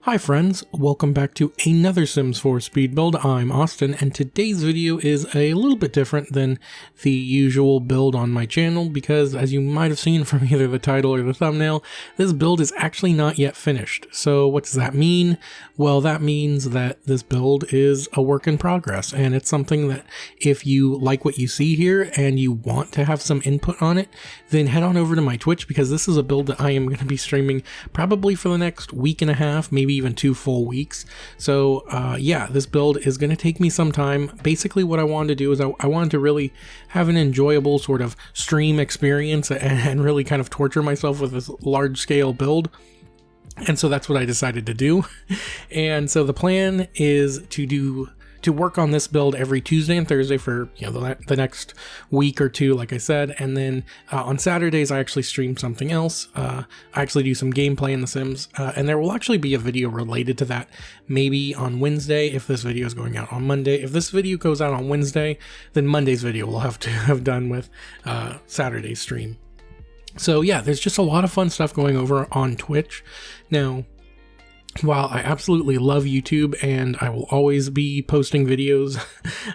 Hi friends, welcome back to another Sims 4 speed build. I'm Austin, and today's video is a little bit different than the usual build on my channel because, as you might have seen from either the title or the thumbnail, this build is actually not yet finished. So what does that mean? Well, that means that this build is a work in progress, and it's something that if you like what you see here and you want to have some input on it, then head on over to my Twitch, because this is a build that I am going to be streaming probably for the next week and a half, maybe even 2 full weeks. So yeah, this build is going to take me some time. Basically what I wanted to do is I wanted to really have an enjoyable sort of stream experience and really kind of torture myself with this large scale build. And so that's what I decided to do. And so the plan is to work on this build every Tuesday and Thursday for, you know, the next week or two, like I said. And then on Saturdays, I actually stream something else. I actually do some gameplay in The Sims, and there will actually be a video related to that maybe on Wednesday if this video is going out on Monday. If this video goes out on Wednesday, then Monday's video will have to have done with Saturday's stream. So yeah, there's just a lot of fun stuff going over on Twitch. Now, while I absolutely love YouTube and I will always be posting videos,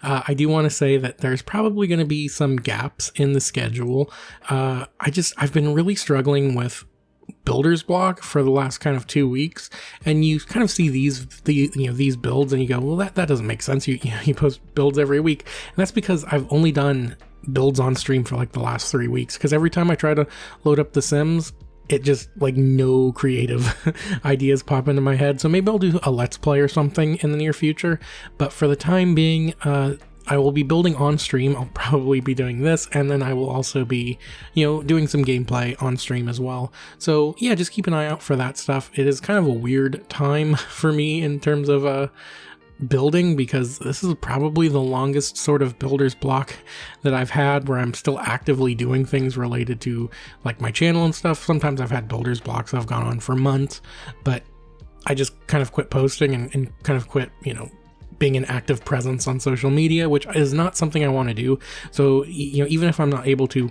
I do want to say that there's probably going to be some gaps in the schedule. I've been really struggling with builder's block for the last kind of 2 weeks, and you kind of see these builds and you go, well, that doesn't make sense. You post builds every week, and that's because I've only done builds on stream for like the last 3 weeks, because every time I try to load up The Sims, it just, like, no creative ideas pop into my head. So maybe I'll do a let's play or something in the near future, but for the time being, I will be building on stream. I'll probably be doing this, and then I will also be, doing some gameplay on stream as well. So yeah, just keep an eye out for that stuff. It is kind of a weird time for me in terms of building, because this is probably the longest sort of builder's block that I've had where I'm still actively doing things related to like my channel and stuff. Sometimes I've had builder's blocks that have gone on for months, but I just kind of quit posting and kind of quit, being an active presence on social media, which is not something I want to do. So, even if I'm not able to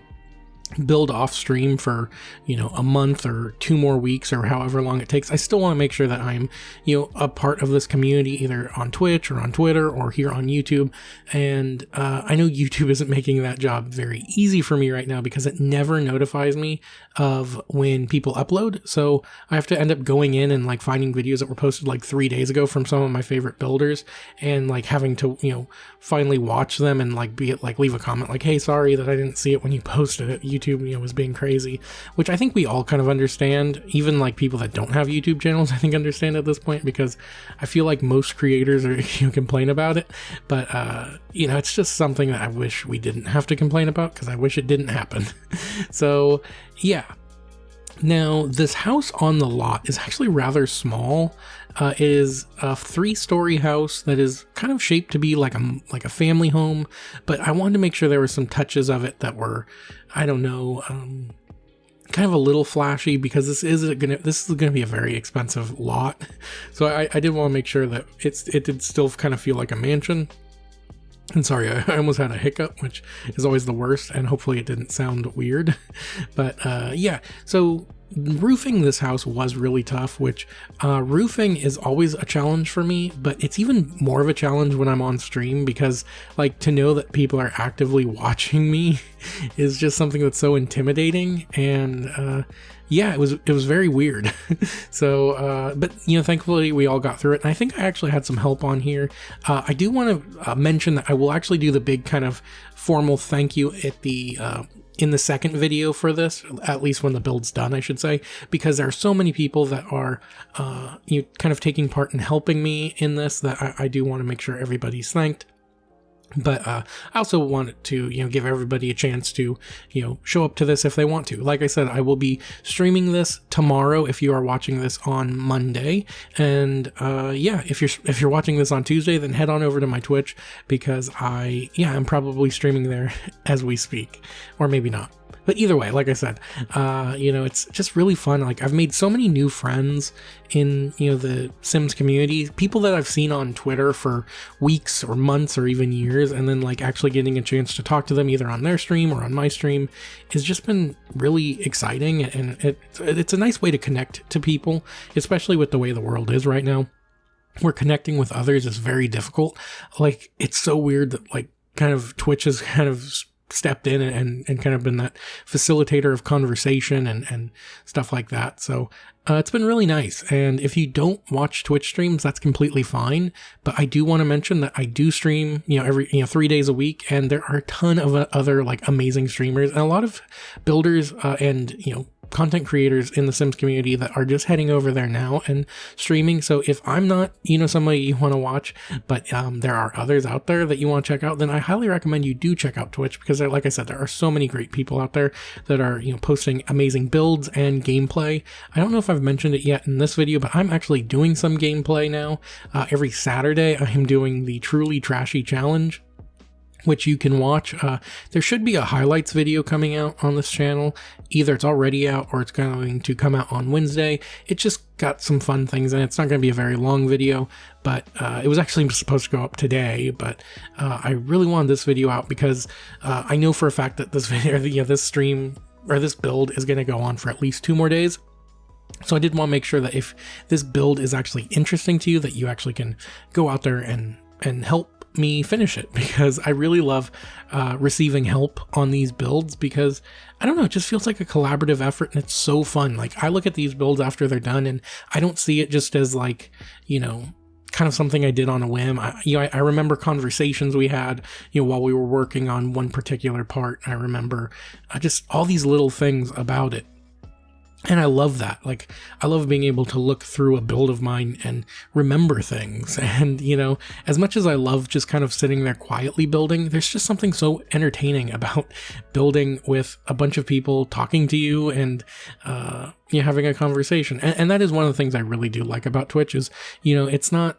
build off stream for a month or 2 more weeks or however long it takes, I still want to make sure that I'm a part of this community, either on Twitch or on Twitter or here on YouTube. And I know YouTube isn't making that job very easy for me right now, because it never notifies me of when people upload. So I have to end up going in and like finding videos that were posted like 3 days ago from some of my favorite builders, and like having to finally watch them and like leave a comment like, hey, sorry that I didn't see it when you posted it. YouTube was being crazy, which I think we all kind of understand. Even like people that don't have YouTube channels, I think, understand at this point, because I feel like most creators are complain about it, but it's just something that I wish we didn't have to complain about, because I wish it didn't happen. So yeah. Now, this house on the lot is actually rather small. It is a 3-story house that is kind of shaped to be like a family home, but I wanted to make sure there were some touches of it that were, I don't know, kind of a little flashy, because this is gonna be a very expensive lot. So I did want to make sure that it did still kind of feel like a mansion. And sorry, I almost had a hiccup, which is always the worst, and hopefully it didn't sound weird. But yeah, so roofing this house was really tough, which roofing is always a challenge for me, but it's even more of a challenge when I'm on stream, because like to know that people are actively watching me is just something that's so intimidating. And yeah, it was very weird. So, but thankfully we all got through it. And I think I actually had some help on here. I do want to mention that I will actually do the big kind of formal thank you at the in the second video for this, at least when the build's done, I should say, because there are so many people that are kind of taking part in helping me in this that I do want to make sure everybody's thanked. But I also wanted to, give everybody a chance to, show up to this if they want to. Like I said, I will be streaming this tomorrow if you are watching this on Monday. And yeah, if you're watching this on Tuesday, then head on over to my Twitch, because I'm probably streaming there as we speak, or maybe not. But either way, like I said, it's just really fun. Like, I've made so many new friends in, the Sims community, people that I've seen on Twitter for weeks or months or even years, and then like actually getting a chance to talk to them either on their stream or on my stream has just been really exciting, and it's a nice way to connect to people, especially with the way the world is right now, where connecting with others is very difficult. Like, it's so weird that like kind of Twitch has kind of stepped in and kind of been that facilitator of conversation and stuff like that. So it's been really nice. And if you don't watch Twitch streams, that's completely fine. But I do want to mention that I do stream, every 3 days a week, and there are a ton of other like amazing streamers and a lot of builders and content creators in the Sims community that are just heading over there now and streaming. So if I'm not, somebody you want to watch, but there are others out there that you want to check out, then I highly recommend you do check out Twitch, because like I said, there are so many great people out there that are, posting amazing builds and gameplay. I don't know if I've mentioned it yet in this video, but I'm actually doing some gameplay now. Every Saturday, I am doing the Truly Trashy Challenge, which you can watch. There should be a highlights video coming out on this channel. Either it's already out or it's going to come out on Wednesday. It just got some fun things in it. It's not going to be a very long video, but it was actually supposed to go up today, but I really wanted this video out because I know for a fact that this video, this stream or this build is going to go on for at least 2 more days. So I did want to make sure that if this build is actually interesting to you, that you actually can go out there and help me finish it, because I really love receiving help on these builds, because I don't know, it just feels like a collaborative effort and it's so fun. Like, I look at these builds after they're done and I don't see it just as like, kind of something I did on a whim. I remember conversations we had, while we were working on one particular part. I remember just all these little things about it. And I love that. Like, I love being able to look through a build of mine and remember things. And, as much as I love just kind of sitting there quietly building, there's just something so entertaining about building with a bunch of people talking to you and, having a conversation. And that is one of the things I really do like about Twitch is, it's not,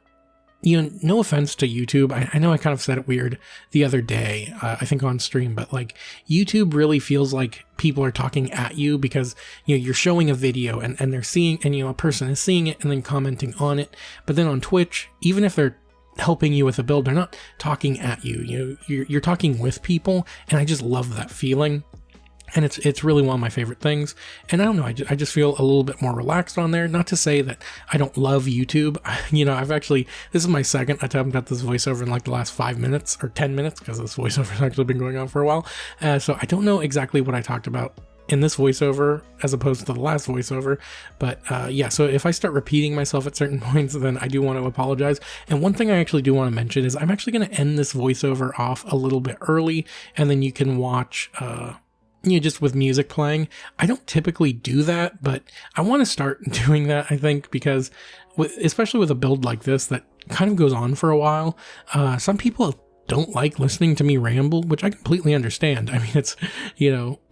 no offense to YouTube. I know I kind of said it weird the other day, I think on stream, but like, YouTube really feels like people are talking at you, because, you're showing a video and they're seeing, and, a person is seeing it and then commenting on it. But then on Twitch, even if they're helping you with a build, they're not talking at you. You're talking with people, and I just love that feeling. And it's really one of my favorite things. And I don't know, I just feel a little bit more relaxed on there. Not to say that I don't love YouTube. This is my second attempt at this voiceover in like the last 5 minutes or 10 minutes, because this voiceover has actually been going on for a while. So I don't know exactly what I talked about in this voiceover as opposed to the last voiceover. But so if I start repeating myself at certain points, then I do want to apologize. And one thing I actually do want to mention is I'm actually going to end this voiceover off a little bit early, and then you can watch just with music playing. I don't typically do that, but I want to start doing that, I think, because especially with a build like this that kind of goes on for a while, some people don't like listening to me ramble, which I completely understand. I mean, it's,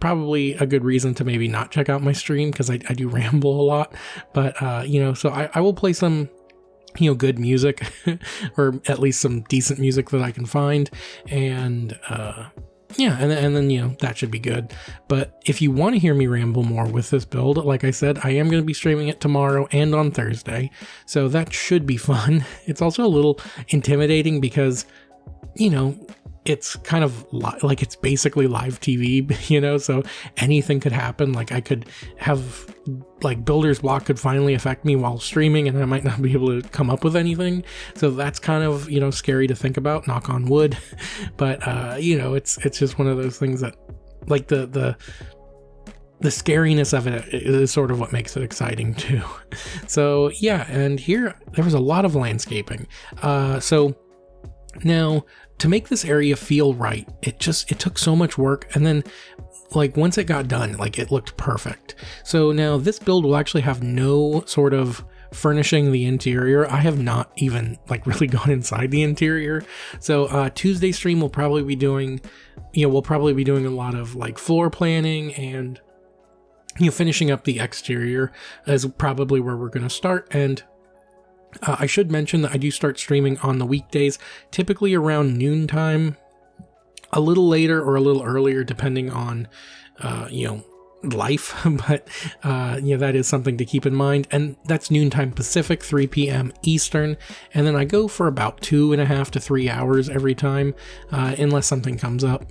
probably a good reason to maybe not check out my stream, because I do ramble a lot, but, so I will play some good music or at least some decent music that I can find, and and then that should be good. But if you want to hear me ramble more with this build, like I said, I am going to be streaming it tomorrow and on Thursday, so that should be fun. It's also a little intimidating because, it's kind of like it's basically live TV, so anything could happen. Like, I could have like builder's block could finally affect me while streaming, and I might not be able to come up with anything. So that's kind of, scary to think about, knock on wood. But, it's just one of those things that, like, the scariness of it is sort of what makes it exciting too. So yeah, and here there was a lot of landscaping. So now, to make this area feel right, it took so much work, and then like once it got done, like it looked perfect. So now this build will actually have no sort of furnishing the interior. I have not even like really gone inside the interior. So Tuesday stream will probably be doing, we'll probably be doing a lot of like floor planning and finishing up the exterior is probably where we're going to start. And I should mention that I do start streaming on the weekdays, typically around noontime, a little later or a little earlier, depending on life, but that is something to keep in mind. And that's noontime Pacific, 3 p.m. Eastern, and then I go for about 2.5 to 3 hours every time, unless something comes up.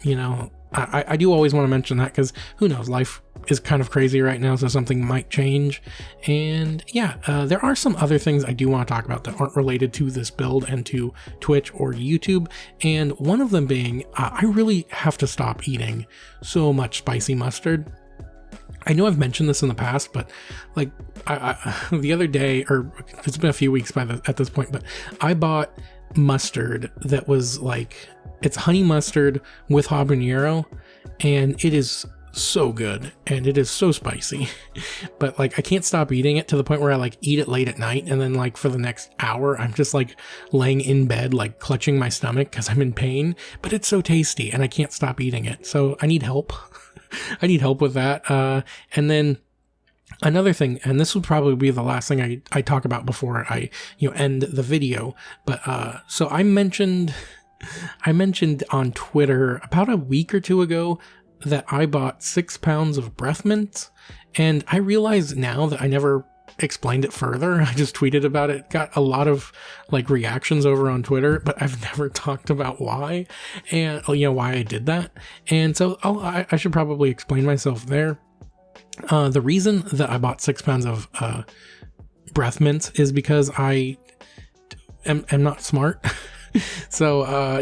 I do always want to mention that, because who knows, life is kind of crazy right now, so something might change. And there are some other things I do want to talk about that aren't related to this build and to Twitch or YouTube, and one of them being I really have to stop eating so much spicy mustard. I know I've mentioned this in the past, but like the other day, or it's been a few weeks at this point, but I bought mustard that was like, it's honey mustard with habanero, and it is so good, and it is so spicy. But like, I can't stop eating it, to the point where I like eat it late at night, and then like for the next hour I'm just like laying in bed like clutching my stomach because I'm in pain. But it's so tasty and I can't stop eating it, so I need help. I need help with that. And then another thing, and this will probably be the last thing I talk about before I end the video, but so I mentioned on Twitter about a week or two ago that I bought 6 pounds of breath mints, and I realize now that I never explained it further. I just tweeted about it, got a lot of like reactions over on Twitter, but I've never talked about why, and why I did that. And so I should probably explain myself there. The reason that I bought 6 pounds of breath mints is because I am not smart. So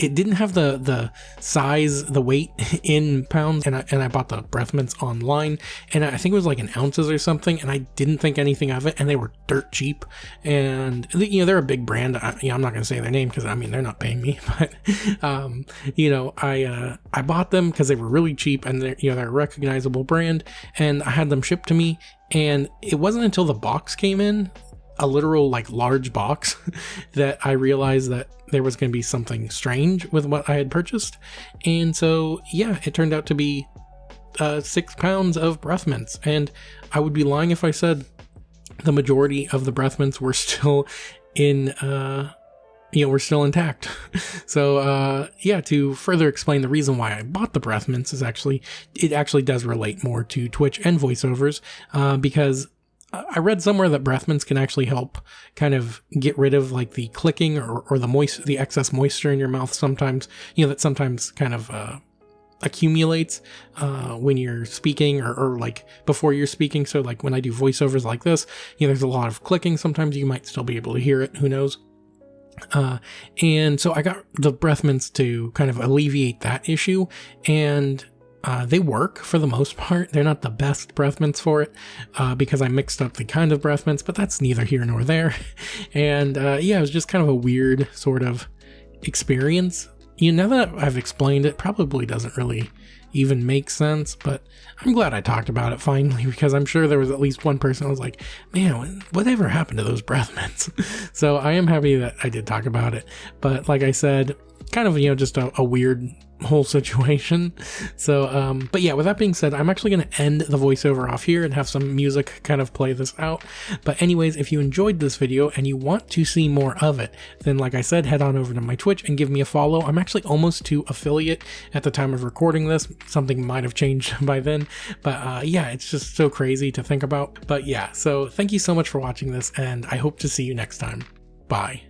it didn't have the size, the weight in pounds, and I bought the breath mints online, and I think it was like in ounces or something, and I didn't think anything of it, and they were dirt cheap, and they're a big brand. I'm not gonna say their name because they're not paying me, but I bought them because they were really cheap, and they're a recognizable brand, and I had them shipped to me, and it wasn't until the box came in, a literal like large box, that I realized that there was going to be something strange with what I had purchased. And so it turned out to be 6 pounds of breath mints, and I would be lying if I said the majority of the breath mints were still in were still intact. So to further explain the reason why I bought the breath mints, it actually does relate more to Twitch and voiceovers, because I read somewhere that breath mints can actually help kind of get rid of like the clicking or the excess moisture in your mouth sometimes, that sometimes kind of accumulates when you're speaking or like before you're speaking. So like when I do voiceovers like this, there's a lot of clicking. Sometimes you might still be able to hear it, who knows. And so I got the breath mints to kind of alleviate that issue, and they work for the most part. They're not the best breath mints for it, because I mixed up the kind of breath mints, but that's neither here nor there. And it was just kind of a weird sort of experience. Now that I've explained it, probably doesn't really even make sense, but I'm glad I talked about it finally, because I'm sure there was at least one person that was like, man, whatever happened to those breath mints? So I am happy that I did talk about it. But like I said, kind of, just a weird whole situation. So, but with that being said, I'm actually going to end the voiceover off here and have some music kind of play this out. But anyways, if you enjoyed this video and you want to see more of it, then like I said, head on over to my Twitch and give me a follow. I'm actually almost to affiliate at the time of recording this. Something might have changed by then, but it's just so crazy to think about. But so thank you so much for watching this, and I hope to see you next time. Bye.